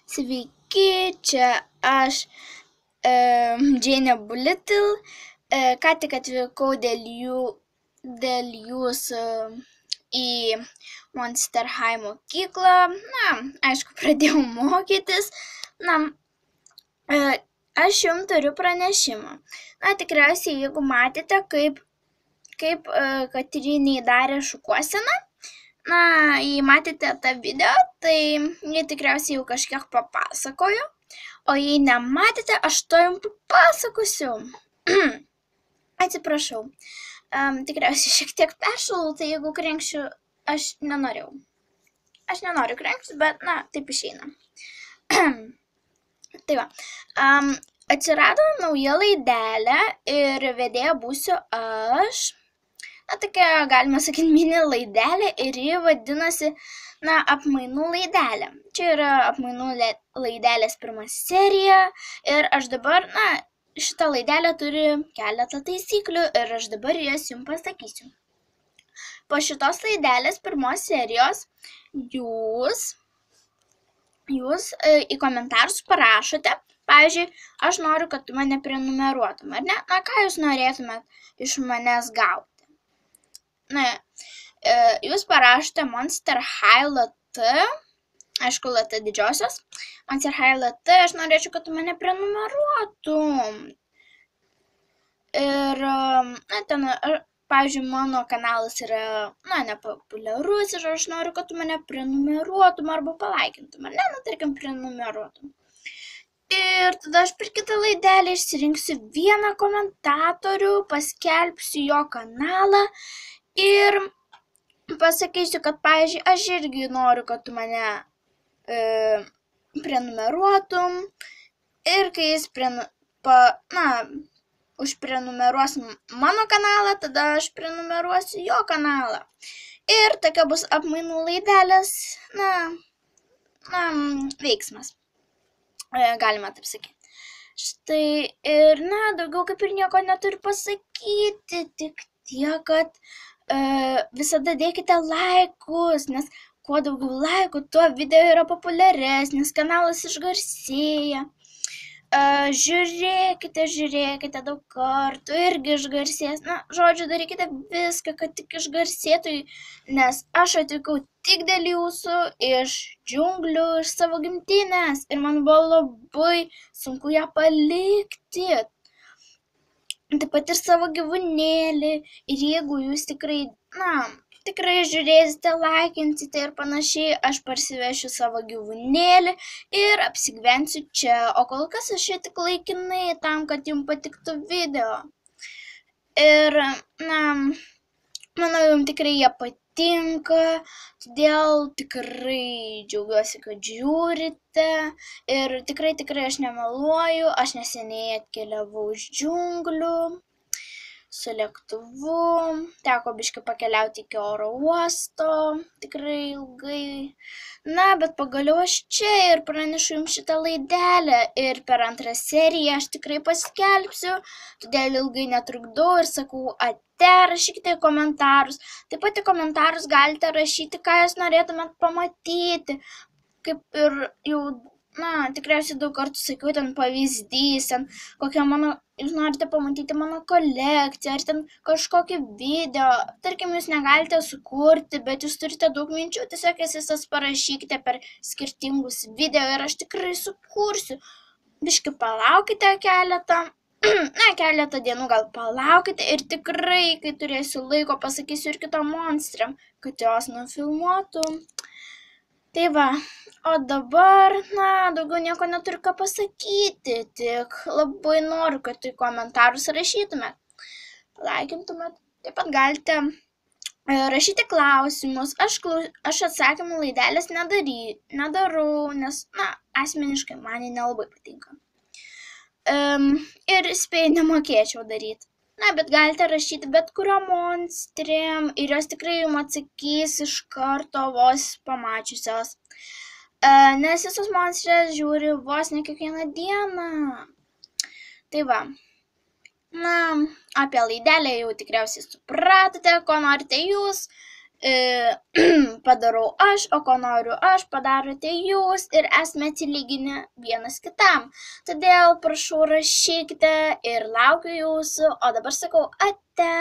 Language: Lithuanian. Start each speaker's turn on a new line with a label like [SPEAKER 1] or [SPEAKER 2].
[SPEAKER 1] Sveiki, čia aš, Džeinė Bulitil. Ką tik atvykau dėl jūsų į Monster High mokyklą. Aišku, pradėjau mokytis. Aš jums turiu pranešimą. Tikriausiai, jeigu matėte, kaip Katrynai darė šukuoseną, jei matėte tą video, tai jie tikriausiai jau kažkiek papasakojo, o jei nematėte, aš to jums papasakosiu. Atsiprašau, tikriausiai šiek tiek peršalau, tai jeigu krenkšiu, aš nenorėjau. Aš nenoriu krenkšti, bet, taip išeina. Tai va, atsirado nauja laidelė ir vedėja būsiu aš. Tokia, galima sakyti, mini laidelė ir ji vadinasi, apmainų laidelė. Čia yra apmainų laidelės pirma serija ir aš dabar, šita laidelė turi keletą taisyklių ir aš dabar jas jums pasakysiu. Po šitos laidelės pirmos serijos jūs į komentarus parašote, pavyzdžiui, aš noriu, kad tu mane prenumeruotum, ar ne? Ką jūs norėtumėt iš manęs gauti? Jūs parašote Monster High LT, aišku, LT didžiosios, Monster High LT, aš norėčiau, kad tu mane prenumeruotum. Ir, ten, pavyzdžiui, mano kanalas yra, nepopuliarus ir aš noriu, kad tu mane prenumeruotum arba palaikintum, ar ne, tarkim, prenumeruotum. Ir tada aš per kitą laidelę išsirinksiu vieną komentatorių, paskelbsiu jo kanalą ir pasakysiu, kad, pavyzdžiui, aš irgi noriu, kad tu mane prenumeruotum ir kai jis užprenumeruos mano kanalą, tada aš prenumeruosiu jo kanalą. Ir tokia bus apmainų laidelės, veiksmas. Galima taip sakyti. Štai ir, daugiau kaip ir nieko neturiu pasakyti, tik tiek, kad visada dėkite laikus, nes kuo daugiau laikų, tuo video yra populiaresnis, kanalas išgarsėja. Žiūrėkite daug kartų, irgi išgarsės. Žodžiu, darykite viską, kad tik išgarsėtų, nes aš atvykau tik dėl jūsų iš džiunglių, iš savo gimtinės ir man buvo labai sunku ją palikti. Taip pat ir savo gyvūnėlį ir jeigu jūs tikrai žiūrėsite, laikinsite ir panašiai, aš parsivešiu savo gyvūnėlį ir apsigyvensiu čia. O kol kas aš čia tik laikinai tam, kad jums patiktų video. Ir, manau, jums tikrai jie patinka, todėl tikrai džiaugiuosi, kad žiūrite. Ir tikrai aš nemeluoju, aš neseniai atkeliavau iš džiunglių su lėktuvu, teko biškį pakeliauti iki oro uosto, tikrai ilgai. Bet pagaliau aš čia ir pranešu jums šitą laidelę ir per antrą seriją aš tikrai paskelbsiu, todėl ilgai netrukdau ir sakau ate, rašykite į komentarus. Taip pat į komentarus galite rašyti, ką jūs norėtumėt pamatyti, kaip ir jau tikriausiai daug kartų sakiau, ten pavyzdys, ten kokią jūs norite pamatyti mano kolekciją, ar ten kažkokį video. Tarkim, jūs negalite sukurti, bet jūs turite daug minčių, tiesiog jas visas parašykite per skirtingus video ir aš tikrai sukursiu. Biškį palaukite keletą dienų gal palaukite ir tikrai, kai turėsiu laiko, pasakysiu ir kitom monstriam, kad jos nufilmuotų. Tai va, o dabar, daugiau nieko neturiu ką pasakyti, tik labai noriu, kad į komentarus rašytumėt, laikintumėt. Taip pat galite rašyti klausimus, aš atsakymų laidelės nedarau, nes, asmeniškai man nelabai patinka. Ir spėju nemokėčiau daryti. Bet galite rašyti bet kurio monstrėm ir jos tikrai jums atsakys iš karto vos pamačiusios. Nes visos monstrės žiūri vos ne kiekvieną dieną. Tai va. Apie laidelę jau tikriausiai supratote, ko norite jūs. padarau aš, o ko noriu aš, padarote jūs ir esame atsilyginę vienas kitam. Todėl prašau rašykite ir laukiu jūsų, o dabar sakau ate.